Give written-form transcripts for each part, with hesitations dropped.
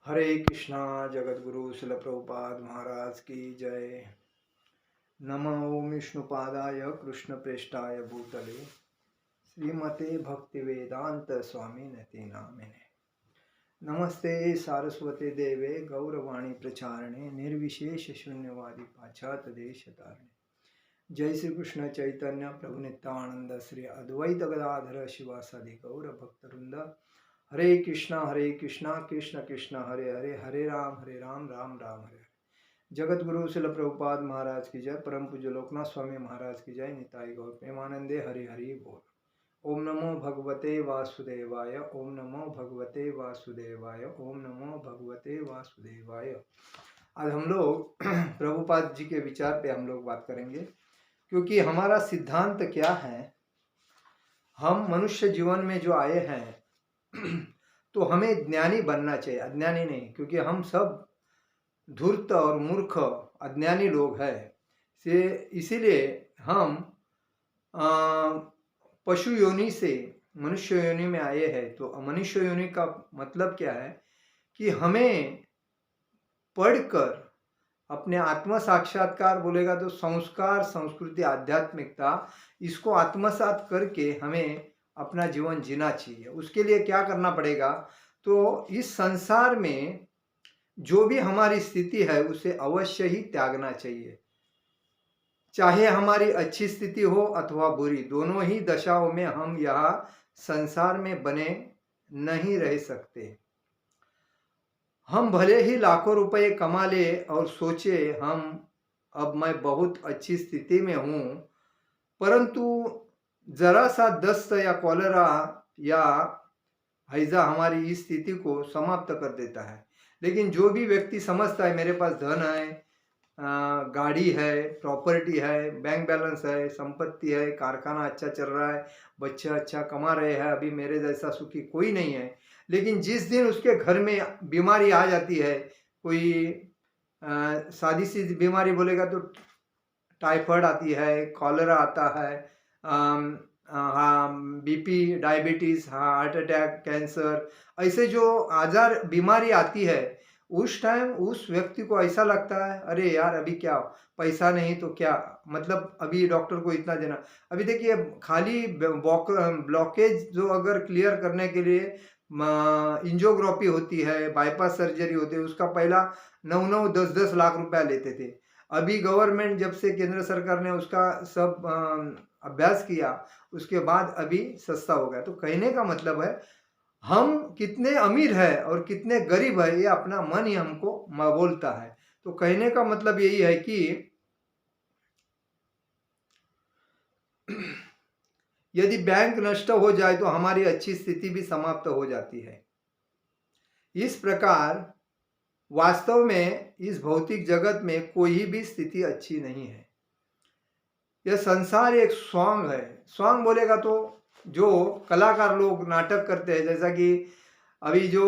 हरे कृष्णा। जगत गुरु शिल प्रभुपाद महाराज की जय। नमो ओम विष्णुपादाय कृष्ण प्रेष्ठाय भूतले श्रीमते भक्ति वेदांत स्वामी नते नामिने। नमस्ते सारस्वते देवे गौरवाणी प्रचारणे निर्विशेष शून्यवादी पाश्चात देश तारणे। जय श्री कृष्ण चैतन्य प्रभु नित्यानंद श्री अद्वैत गदाधर शिवासादि गौर भक्तवृंद। हरे कृष्णा कृष्ण कृष्ण हरे हरे, हरे राम राम राम हरे हरे। जगत गुरु शिल प्रभुपाद महाराज की जय। परम पूज्य लोकनाथ स्वामी महाराज की जय। निताई गौर प्रेमानंदे हरि हरि बोल। ओम नमो भगवते वासुदेवाय, ओम नमो भगवते वासुदेवाय, ओम नमो भगवते वासुदेवाय। आज हम लोग प्रभुपाद जी के विचार पे हम लोग बात करेंगे, क्योंकि हमारा सिद्धांत क्या है। हम मनुष्य जीवन में जो आए हैं तो हमें ज्ञानी बनना चाहिए, अज्ञानी नहीं, क्योंकि हम सब धूर्त और मूर्ख अज्ञानी लोग हैं। से इसीलिए हम पशु योनि से मनुष्य योनि में आए हैं। तो मनुष्य योनि का मतलब क्या है कि हमें पढ़कर अपने आत्म साक्षात्कार बोलेगा तो संस्कार, संस्कृति, आध्यात्मिकता, इसको आत्मसात करके हमें अपना जीवन जीना चाहिए। उसके लिए क्या करना पड़ेगा, तो इस संसार में जो भी हमारी स्थिति है उसे अवश्य ही त्यागना चाहिए। चाहे हमारी अच्छी स्थिति हो अथवा बुरी, दोनों ही दशाओं में हम यहाँ संसार में बने नहीं रह सकते। हम भले ही लाखों रुपए कमा ले और सोचे हम अब मैं बहुत अच्छी स्थिति में हूँ, परंतु जरा सा दस्त या कॉलेरा या हैजा हमारी इस स्थिति को समाप्त कर देता है। लेकिन जो भी व्यक्ति समझता है मेरे पास धन है, गाड़ी है, प्रॉपर्टी है, बैंक बैलेंस है, संपत्ति है, कारखाना अच्छा चल रहा है, बच्चे अच्छा कमा रहे हैं, अभी मेरे जैसा सुखी कोई नहीं है, लेकिन जिस दिन उसके घर में बीमारी आ जाती है, कोई सादी सी बीमारी बोलेगा तो टाइफाइड आती है, कॉलेरा आता है, हाँ बीपी, डायबिटीज, हाँ हार्ट अटैक, कैंसर, ऐसे जो आजार बीमारी आती है, उस टाइम उस व्यक्ति को ऐसा लगता है अरे यार अभी क्या, पैसा नहीं तो क्या, मतलब अभी डॉक्टर को इतना देना। अभी देखिए खाली ब्लॉकेज जो अगर क्लियर करने के लिए इंजियोग्राफी होती है, बाईपास सर्जरी होती है, उसका पहला 9-10 लाख रुपया लेते थे। अभी गवर्नमेंट जब से केंद्र सरकार ने उसका सब अभ्यास किया, उसके बाद अभी सस्ता हो गया। तो कहने का मतलब है हम कितने अमीर है और कितने गरीब है, ये अपना मन ही हमको बोलता है। तो कहने का मतलब यही है कि यदि बैंक नष्ट हो जाए तो हमारी अच्छी स्थिति भी समाप्त हो जाती है। इस प्रकार वास्तव में इस भौतिक जगत में कोई भी स्थिति अच्छी नहीं है। यह संसार एक सॉन्ग है। सॉन्ग बोलेगा तो जो कलाकार लोग नाटक करते हैं, जैसा कि अभी जो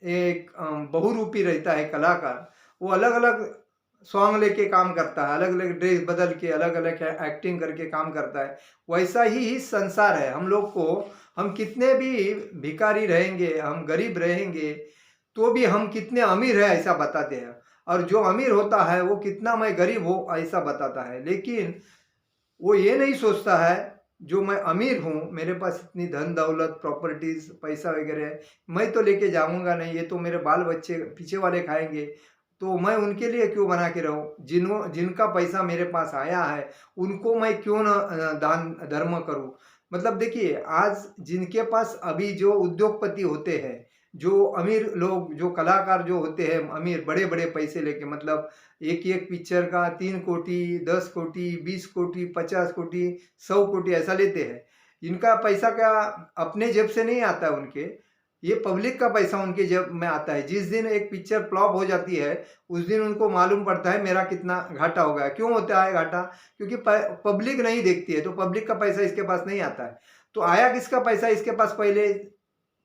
एक बहुरूपी रहता है कलाकार, वो अलग अलग सॉन्ग लेके काम करता है, अलग अलग ड्रेस बदल के अलग अलग एक्टिंग करके काम करता है। वैसा ही संसार है। हम लोग को, हम कितने भी भिखारी रहेंगे, हम गरीब रहेंगे, तो भी हम कितने अमीर है ऐसा बताते हैं, और जो अमीर होता है वो कितना मैं गरीब हो ऐसा बताता है। लेकिन वो ये नहीं सोचता है जो मैं अमीर हूँ, मेरे पास इतनी धन दौलत, प्रॉपर्टीज, पैसा वगैरह है, मैं तो लेके जाऊंगा नहीं, ये तो मेरे बाल बच्चे पीछे वाले खाएंगे, तो मैं उनके लिए क्यों बना के रहूं। जिनका पैसा मेरे पास आया है उनको मैं क्यों न दान धर्म करूं। मतलब देखिए आज जिनके पास अभी जो उद्योगपति होते हैं, जो अमीर लोग, जो कलाकार जो होते हैं अमीर, बड़े बड़े पैसे लेके, मतलब एक एक पिक्चर का 3 कोटी, 10 कोटी, 20 कोटी, 50 कोटी, 100 कोटी ऐसा लेते हैं। इनका पैसा क्या अपने जेब से नहीं आता है उनके, ये पब्लिक का पैसा उनके जेब में आता है। जिस दिन एक पिक्चर फ्लॉप हो जाती है उस दिन उनको मालूम पड़ता है मेरा कितना घाटा हो गया। क्यों होता है घाटा, क्योंकि पब्लिक नहीं देखती है, तो पब्लिक का पैसा इसके पास नहीं आता है। तो आया किसका पैसा इसके पास, पहले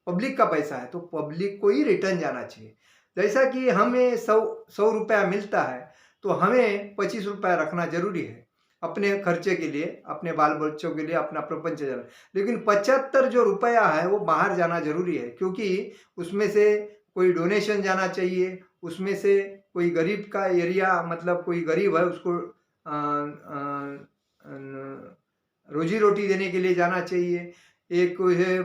पब्लिक का पैसा है, तो पब्लिक को ही रिटर्न जाना चाहिए। जैसा कि हमें 100 रुपया मिलता है तो हमें 25 रुपया रखना जरूरी है अपने खर्चे के लिए, अपने बाल बच्चों के लिए, अपना प्रपंच चलाना। लेकिन 75 जो रुपया है वो बाहर जाना जरूरी है, क्योंकि उसमें से कोई डोनेशन जाना चाहिए, उसमें से कोई गरीब का एरिया, मतलब कोई गरीब है उसको रोजी रोटी देने के लिए जाना चाहिए, एक कोई है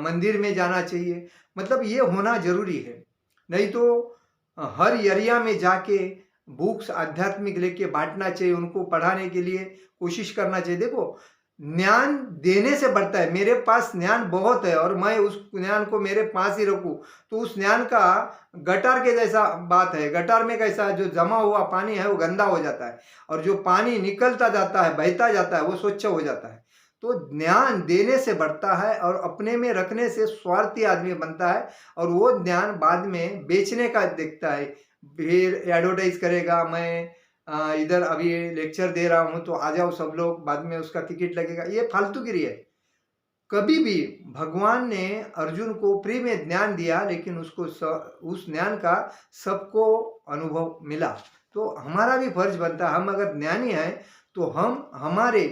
मंदिर में जाना चाहिए, मतलब ये होना जरूरी है। नहीं तो हर एरिया में जाके बुक्स आध्यात्मिक लेके बांटना चाहिए, उनको पढ़ाने के लिए कोशिश करना चाहिए। देखो, ज्ञान देने से बढ़ता है। मेरे पास ज्ञान बहुत है और मैं उस ज्ञान को मेरे पास ही रखूं तो उस ज्ञान का गटार के जैसा बात है। गटार में कैसा, जो जमा हुआ पानी है वो गंदा हो जाता है और जो पानी निकलता जाता है, बहता जाता है, वो स्वच्छ हो जाता है। तो ज्ञान देने से बढ़ता है और अपने में रखने से स्वार्थी आदमी बनता है और वो ज्ञान बाद में बेचने का दिखता है, फिर एडवर्टाइज करेगा, मैं इधर अभी लेक्चर दे रहा हूँ तो आ जाओ सब लोग, बाद में उसका टिकट लगेगा। ये फालतूगिरी है। कभी भी भगवान ने अर्जुन को फ्री में ज्ञान दिया, लेकिन उसको उस ज्ञान का सबको अनुभव मिला। तो हमारा भी फर्ज बनता है, हम अगर ज्ञानी हैं तो हम हमारे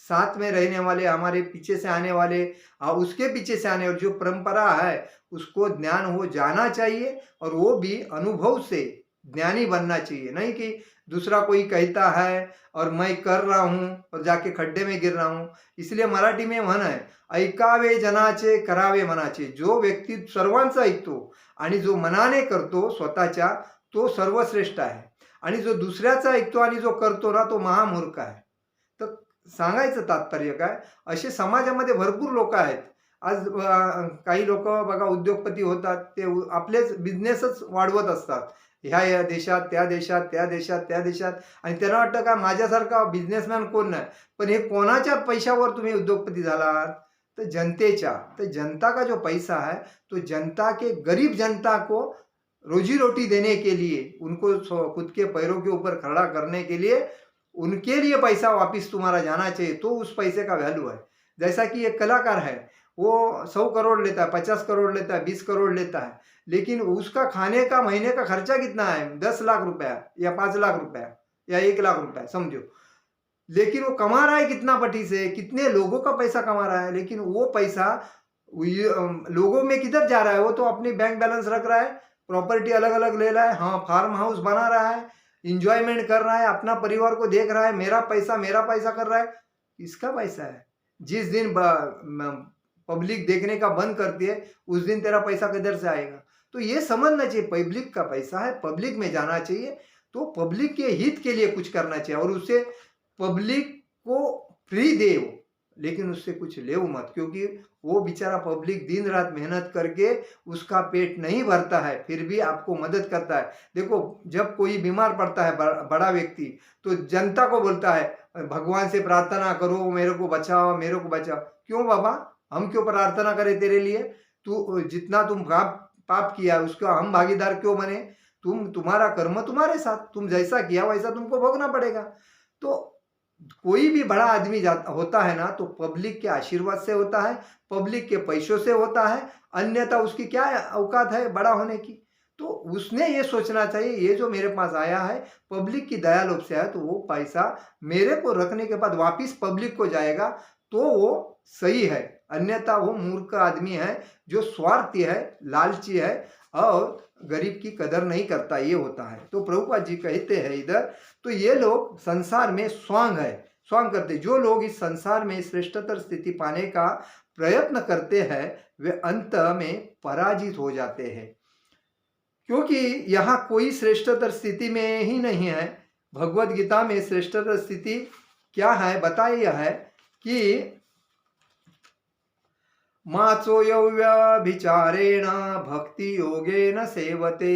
साथ में रहने वाले, हमारे पीछे से आने वाले और उसके पीछे से आने वाले जो परंपरा है उसको ज्ञान हो जाना चाहिए और वो भी अनुभव से ज्ञानी बनना चाहिए। नहीं कि दूसरा कोई कहता है और मैं कर रहा हूं और जाके खड्डे में गिर रहा हूं। इसलिए मराठी में म्हण आहे, ऐकावे जनाचे करावे मनाचे। जो व्यक्ती सर्वांचा ऐकतो आणि जो मनाने करतो स्वतःच्या, तो सर्वश्रेष्ठ आहे आणि जो दुसऱ्याचा ऐकतो आणि जो करतो ना, तो महामूर्ख आहे। तर सांगायचं तात्पर्य काय, असे समाजामध्ये भरपूर लोक आहेत। आज काही लोक बघा उद्योगपती होतात, ते आपलेच बिझनेसच वाढवत असतात, ह्या देशात त्या देशात, त्या देशात त्या देशात, आणि त्यांना वाटतं का माझ्यासारखा बिझनेसमॅन कोण नाही। पण हे कोणाच्या पैशावर तुम्ही उद्योगपती झालात? तर जनतेच्या। तर जनता का जो पैसा है तो जनता के, गरीब जनता को रोजी रोटी देने के लिए, उनको खुद के पैरों के ऊपर खड़ा करने के लिए, उनके लिए पैसा वापस तुम्हारा जाना चाहिए, तो उस पैसे का वैल्यू है। जैसा कि एक कलाकार है, वो 100 करोड़ लेता है, 50 करोड़ लेता है, 20 करोड़ लेता है, लेकिन उसका खाने का महीने का खर्चा कितना है? 10 लाख रुपया या 5 लाख रुपया या 1 लाख रुपया समझो। लेकिन वो कमा रहा है कितना पटी से, कितने लोगों का पैसा कमा रहा है, लेकिन वो पैसा लोगों में किधर जा रहा है? वो तो अपनी बैंक बैलेंस रख रहा है, प्रॉपर्टी अलग अलग ले रहा है, हाँ फार्म हाउस बना रहा है, इंजॉयमेंट कर रहा है, अपना परिवार को देख रहा है, मेरा पैसा कर रहा है। इसका पैसा है। जिस दिन पब्लिक देखने का बंद करती है, उस दिन तेरा पैसा किधर से आएगा? तो ये समझना चाहिए, पब्लिक का पैसा है, पब्लिक में जाना चाहिए, तो पब्लिक के हित के लिए कुछ करना चाहिए और उससे पब्लिक को फ्री दे, लेकिन उससे कुछ ले मत, क्योंकि वो बेचारा पब्लिक दिन रात मेहनत करके उसका पेट नहीं भरता है, फिर भी आपको मदद करता है। देखो, जब कोई बीमार पड़ता है बड़ा व्यक्ति, तो जनता को बोलता है भगवान से प्रार्थना करो, मेरे को बचाओ, मेरे को बचाओ। क्यों बाबा, हम क्यों प्रार्थना करें तेरे लिए? तू जितना तुम पाप किया उसका हम भागीदार क्यों बने? तुम्हारा कर्म तुम्हारे साथ, तुम जैसा किया वैसा तुमको भोगना पड़ेगा। तो कोई भी बड़ा आदमी होता है ना, तो पब्लिक के आशीर्वाद से होता है, पब्लिक के पैसों से होता है, अन्यथा उसकी क्या औकात है बड़ा होने की? तो उसने ये सोचना चाहिए, ये जो मेरे पास आया है पब्लिक की दया लोभ से है, तो वो पैसा मेरे को रखने के बाद वापिस पब्लिक को जाएगा, तो वो सही है। अन्यथा वो मूर्ख आदमी है, जो स्वार्थी है, लालची है और गरीब की कदर नहीं करता, ये होता है। तो प्रभुपाद जी कहते हैं इधर, तो ये लोग संसार में स्वांग है, स्वांग करते। जो लोग इस संसार में श्रेष्ठतर स्थिति पाने का प्रयत्न करते हैं, वे अंत में पराजित हो जाते हैं, क्योंकि यहाँ कोई श्रेष्ठतर स्थिति में ही नहीं है। भगवत गीता में श्रेष्ठतर स्थिति क्या है बताया है कि माचो यव्यभिचारेण भक्ति योगेन सेवते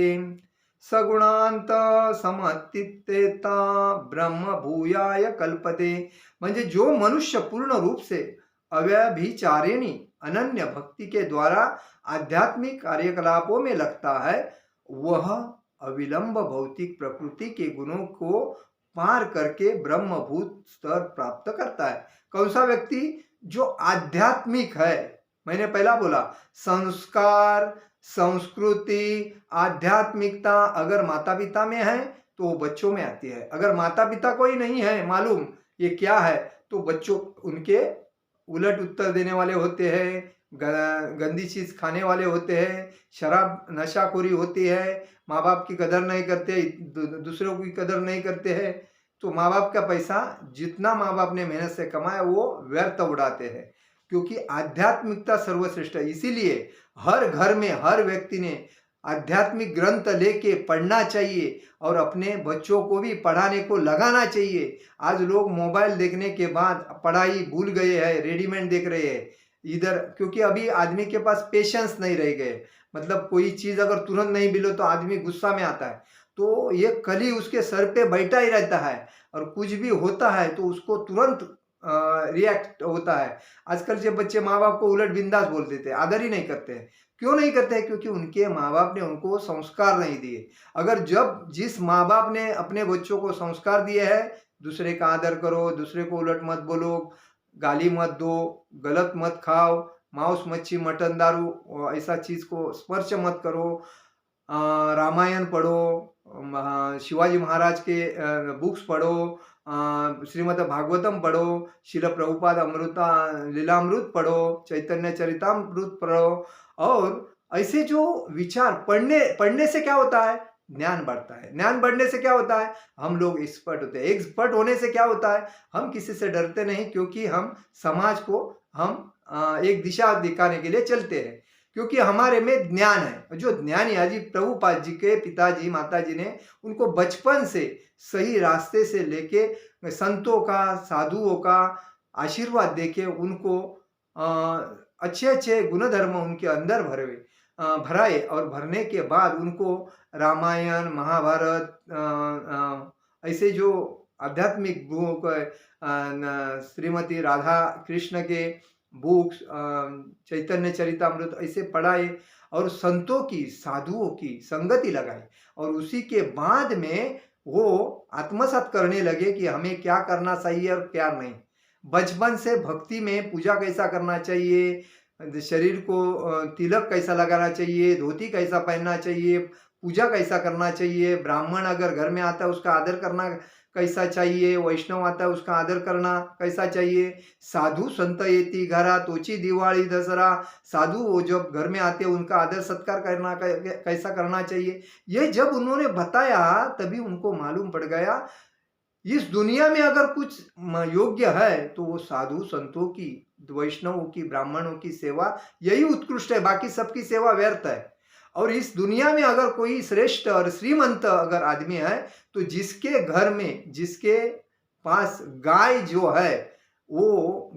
सगुणांत समत्तित्तेता ब्रह्म भूयाय कल्पते। म्हणजे जो मनुष्य पूर्ण रूप से अव्यभिचारिणी अनन्य भक्ति के द्वारा आध्यात्मिक कार्यकलापों में लगता है, वह अविलंब भौतिक प्रकृति के गुणों को पार करके ब्रह्मभूत स्तर प्राप्त करता है। कौन सा व्यक्ति? जो आध्यात्मिक है। मैंने पहला बोला, संस्कार, संस्कृति, आध्यात्मिकता अगर माता पिता में है तो वो बच्चों में आती है। अगर माता पिता को ही नहीं है मालूम ये क्या है, तो बच्चों उनके उलट उत्तर देने वाले होते हैं, गंदी चीज़ खाने वाले होते हैं, शराब नशाखोरी होती है, माँ बाप की कदर नहीं करते, दूसरों की कदर नहीं करते हैं, तो माँ बाप का पैसा जितना माँ बाप ने मेहनत से कमाया वो व्यर्थ उड़ाते हैं। क्योंकि आध्यात्मिकता सर्वश्रेष्ठ है, इसीलिए हर घर में हर व्यक्ति ने आध्यात्मिक ग्रंथ लेके पढ़ना चाहिए और अपने बच्चों को भी पढ़ाने को लगाना चाहिए। आज लोग मोबाइल देखने के बाद पढ़ाई भूल गए हैं, रेडीमेड देख रहे हैं इधर, क्योंकि अभी आदमी के पास पेशेंस नहीं रह गए। मतलब कोई चीज़ अगर तुरंत नहीं मिले तो आदमी गुस्सा में आता है, तो ये कली उसके सर पे बैठा ही रहता है और कुछ भी होता है तो उसको तुरंत रिएक्ट होता है। आजकल के बच्चे माँ बाप को उलट बिंदास बोल देते हैं, आदर ही नहीं करते हैं। क्यों नहीं करते हैं? क्योंकि उनके माँ बाप ने उनको संस्कार नहीं दिए। अगर जब जिस माँ बाप ने अपने बच्चों को संस्कार दिए हैं, दूसरे का आदर करो, दूसरे को उलट मत बोलो, गाली मत दो, गलत मत खाओ, मांस मच्छी मटन दारू ऐसा चीज को स्पर्श मत करो, रामायण पढ़ो, शिवाजी महाराज के बुक्स पढ़ो, श्रीमद् भागवतम पढ़ो, शिल प्रभुपाद अमृता लीलामृत पढ़ो, चैतन्य चरितामृत पढ़ो। और ऐसे जो विचार पढ़ने पढ़ने से क्या होता है? ज्ञान बढ़ता है। ज्ञान बढ़ने से क्या होता है? हम लोग एक्सपर्ट होते हैं। एक्सपर्ट होने से क्या होता है? हम किसी से डरते नहीं, क्योंकि हम समाज को हम एक दिशा दिखाने के लिए चलते हैं, क्योंकि हमारे में ज्ञान है। जो ज्ञानी अजी प्रभुपाद जी के पिताजी माताजी ने उनको बचपन से सही रास्ते से लेके संतों का साधुओं का आशीर्वाद देके उनको अच्छे अच्छे गुणधर्म उनके अंदर भराए और भरने के बाद उनको रामायण महाभारत ऐसे जो आध्यात्मिक बुक श्रीमती राधा कृष्ण के बुक्स चैतन्य चरितामृत ऐसे पढ़ाए और संतों की साधुओं की संगति लगाई, और उसी के बाद में वो आत्मसात करने लगे कि हमें क्या करना चाहिए और क्या नहीं। बचपन से भक्ति में पूजा कैसा करना चाहिए, शरीर को तिलक कैसा लगाना चाहिए, धोती कैसा पहनना चाहिए, पूजा कैसा करना चाहिए, ब्राह्मण अगर घर में आता है उसका आदर करना कैसा चाहिए, वैष्णव आता है उसका आदर करना कैसा चाहिए, साधु संत येती घरा तोची दिवाली दसरा, साधु वो जब घर में आते हैं उनका आदर सत्कार करना कैसा करना चाहिए, ये जब उन्होंने बताया तभी उनको मालूम पड़ गया इस दुनिया में अगर कुछ योग्य है तो वो साधु संतों की, वैष्णवों की, ब्राह्मणों की सेवा यही उत्कृष्ट है, बाकी सबकी सेवा व्यर्थ है। और इस दुनिया में अगर कोई श्रेष्ठ और श्रीमंत अगर आदमी है तो जिसके घर में जिसके पास गाय जो है वो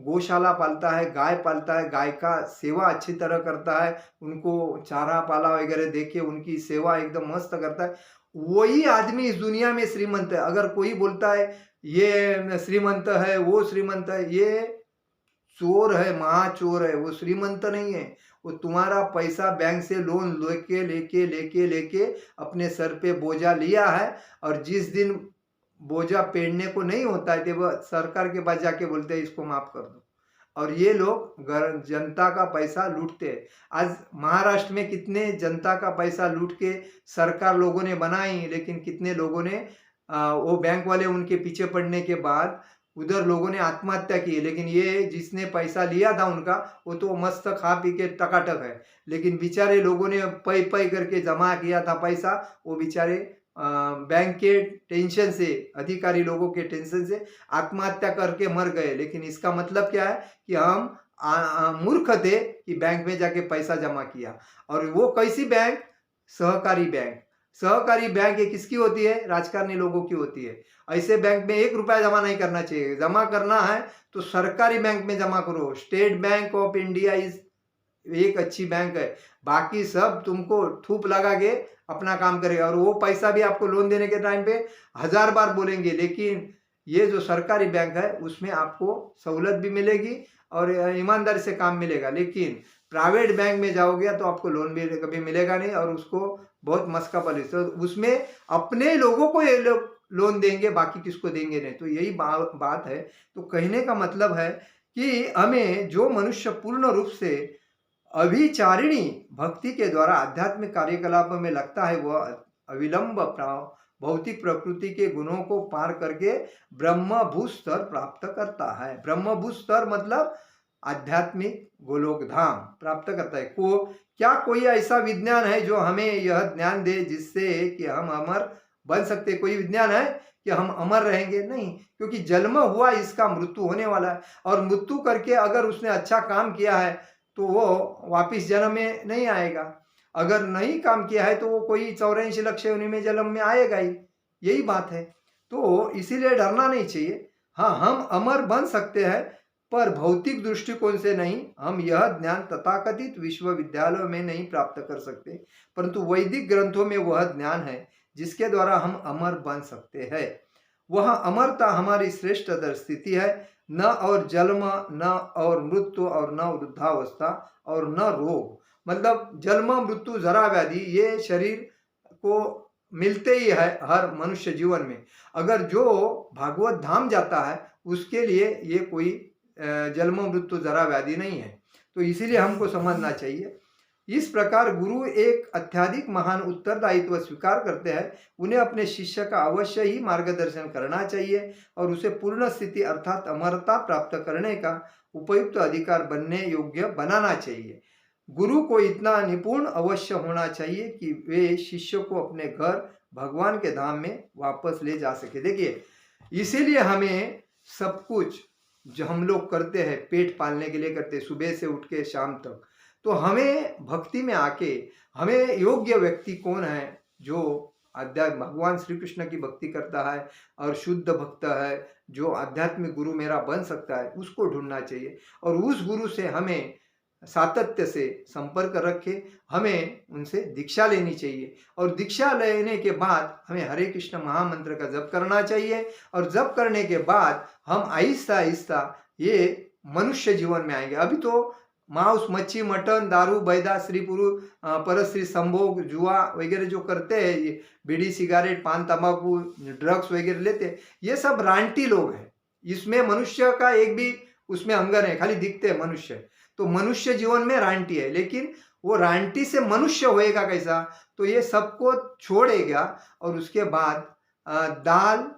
गौशाला पालता है, गाय पालता है, गाय का सेवा अच्छी तरह करता है, उनको चारा पाला वगैरह देके उनकी सेवा एकदम मस्त करता है, वही आदमी इस दुनिया में श्रीमंत है। अगर कोई बोलता है ये श्रीमंत है वो श्रीमंत है, ये चोर है, महाचोर है, वो श्रीमंत नहीं है। वो तुम्हारा पैसा बैंक से लोन लेके लेके लेके लेके अपने सर पे बोझा लिया है, और जिस दिन बोझा पेड़ने को नहीं होता है तो वो सरकार के पास जाके बोलते हैं इसको माफ कर दो, और ये लोग जनता का पैसा लूटते हैं। आज महाराष्ट्र में कितने जनता का पैसा लूट के सरकार लोगों ने बनाई, लेकिन कितने लोगों ने वो बैंक वाले उनके पीछे पड़ने के बाद उधर लोगों ने आत्महत्या की। लेकिन ये जिसने पैसा लिया था उनका वो तो मस्त खा पी के टकाटक है, लेकिन बेचारे लोगों ने पै पै करके जमा किया था पैसा, वो बेचारे बैंक के टेंशन से, अधिकारी लोगों के टेंशन से आत्महत्या करके मर गए। लेकिन इसका मतलब क्या है कि हम मूर्ख थे कि बैंक में जाके पैसा जमा किया। और वो कैसी बैंक? सहकारी बैंक। सहकारी बैंक ये किसकी होती है? राजकारणी लोगों की होती है। ऐसे बैंक में 1 रुपया जमा नहीं करना चाहिए। जमा करना है तो सरकारी बैंक में जमा करो। State bank of India is एक अच्छी बैंक है, बाकी सब तुमको थूप लगा के अपना काम करेगा, और वो पैसा भी आपको लोन देने के टाइम पे 1000 बार बोलेंगे। लेकिन ये जो सरकारी बैंक है उसमें आपको सहूलत भी मिलेगी और ईमानदारी से काम मिलेगा। लेकिन प्राइवेट बैंक में जाओगे तो आपको लोन भी कभी मिलेगा नहीं, और उसको बहुत मस्का पॉलिसी, तो उसमें अपने लोगों को ये लोग लोन देंगे, बाकी किसको देंगे नहीं। तो यही बात है। तो कहने का मतलब है कि हमें जो मनुष्य पूर्ण रूप से अभिचारिणी भक्ति के द्वारा आध्यात्मिक कार्यकलापों में लगता है, वह अविलंब भौतिक प्रकृति के गुणों को पार करके ब्रह्मभूत स्तर प्राप्त करता है। ब्रह्मभूत स्तर मतलब आध्यात्मिक गोलोक धाम प्राप्त करता है। को क्या कोई ऐसा विज्ञान है जो हमें यह ज्ञान दे जिससे कि हम अमर बन सकते? कोई विज्ञान है कि हम अमर रहेंगे? नहीं, क्योंकि जन्म हुआ इसका मृत्यु होने वाला है, और मृत्यु करके अगर उसने अच्छा काम किया है तो वो वापिस जन्म में नहीं आएगा। अगर नहीं काम किया है तो वो कोई 84 लक्ष योनि में जन्म में आएगा ही। यही बात है। तो इसीलिए डरना नहीं चाहिए। हाँ, हम अमर बन सकते हैं, पर भौतिक दृष्टिकोण से नहीं। हम यह ज्ञान तथाकथित विश्वविद्यालयों में नहीं प्राप्त कर सकते, परंतु वैदिक ग्रंथों में वह ज्ञान है जिसके द्वारा हम अमर बन सकते हैं। वह अमरता हमारी श्रेष्ठतर स्थिति है, न और जन्म, न और मृत्यु, और न वृद्धावस्था, और न रोग। मतलब जन्म, मृत्यु, जरा व्याधि ये शरीर को मिलते ही है हर मनुष्य जीवन में। अगर जो भागवत धाम जाता है उसके लिए ये कोई जन्म, मृत्यु, जरा व्याधि नहीं है। तो इसीलिए हमको समझना चाहिए। इस प्रकार गुरु एक अत्यधिक महान उत्तरदायित्व स्वीकार करते हैं। उन्हें अपने शिष्य का अवश्य ही मार्गदर्शन करना चाहिए और उसे पूर्ण स्थिति अर्थात अमरता प्राप्त करने का उपयुक्त अधिकार बनने योग्य बनाना चाहिए। गुरु को इतना निपुण अवश्य होना चाहिए कि वे शिष्य को अपने घर भगवान के धाम में वापस ले जा सके। देखिए, इसीलिए हमें सब कुछ जो हम लोग करते हैं पेट पालने के लिए करते हैं, सुबह से उठ के शाम तक। तो हमें भक्ति में आके हमें योग्य व्यक्ति कौन है जो आध्यात्म भगवान श्री कृष्ण की भक्ति करता है और शुद्ध भक्त है, जो आध्यात्मिक गुरु मेरा बन सकता है, उसको ढूंढना चाहिए। और उस गुरु से हमें सातत्य से संपर्क रखे, हमें उनसे दीक्षा लेनी चाहिए। और दीक्षा लेने के बाद हमें हरे कृष्ण महामंत्र का जप करना चाहिए। और जप करने के बाद हम आहिस्ता आहिस्ता ये मनुष्य जीवन में आएंगे। अभी तो मांस, मच्छी, मटन, दारू, बैदा, स्त्री पुरुष, परस्त्री संभोग, जुआ वगैरह जो करते हैं, ये बीड़ी, सिगारेट, पान, तंबाकू, ड्रग्स वगैरह लेते हैं, ये सब रांटी लोग हैं। इसमें मनुष्य का एक भी उसमें अंग नहीं, खाली दिखते हैं मनुष्य। तो मनुष्य जीवन में रांटी है, लेकिन वो रांटी से मनुष्य होएगा कैसा? तो ये सबको छोड़ेगा और उसके बाद दाल,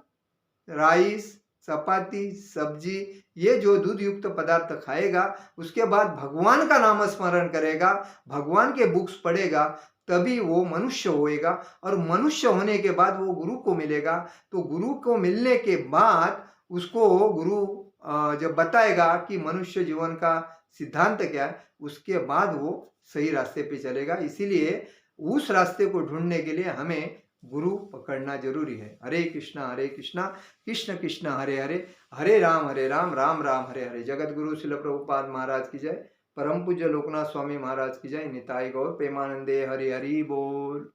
राइस, चपाती, सब्जी, ये जो दूध युक्त पदार्थ खाएगा, उसके बाद भगवान का नाम स्मरण करेगा, भगवान के बुक्स पढ़ेगा, तभी वो मनुष्य होएगा। और मनुष्य होने के बाद वो गुरु को मिलेगा। तो गुरु को मिलने के बाद उसको गुरु जब बताएगा कि मनुष्य जीवन का सिद्धांत क्या है, उसके बाद वो सही रास्ते पे चलेगा। इसीलिए उस रास्ते को ढूंढने के लिए हमें गुरु पकड़ना जरूरी है। हरे कृष्णा कृष्ण कृष्ण हरे हरे, हरे राम राम राम हरे हरे। जगत गुरु शिल प्रभुपाद महाराज की जय। परम पूज्य लोकनाथ स्वामी महाराज की जय। निताई गौर प्रेमानंदे। हरि हरि बोल।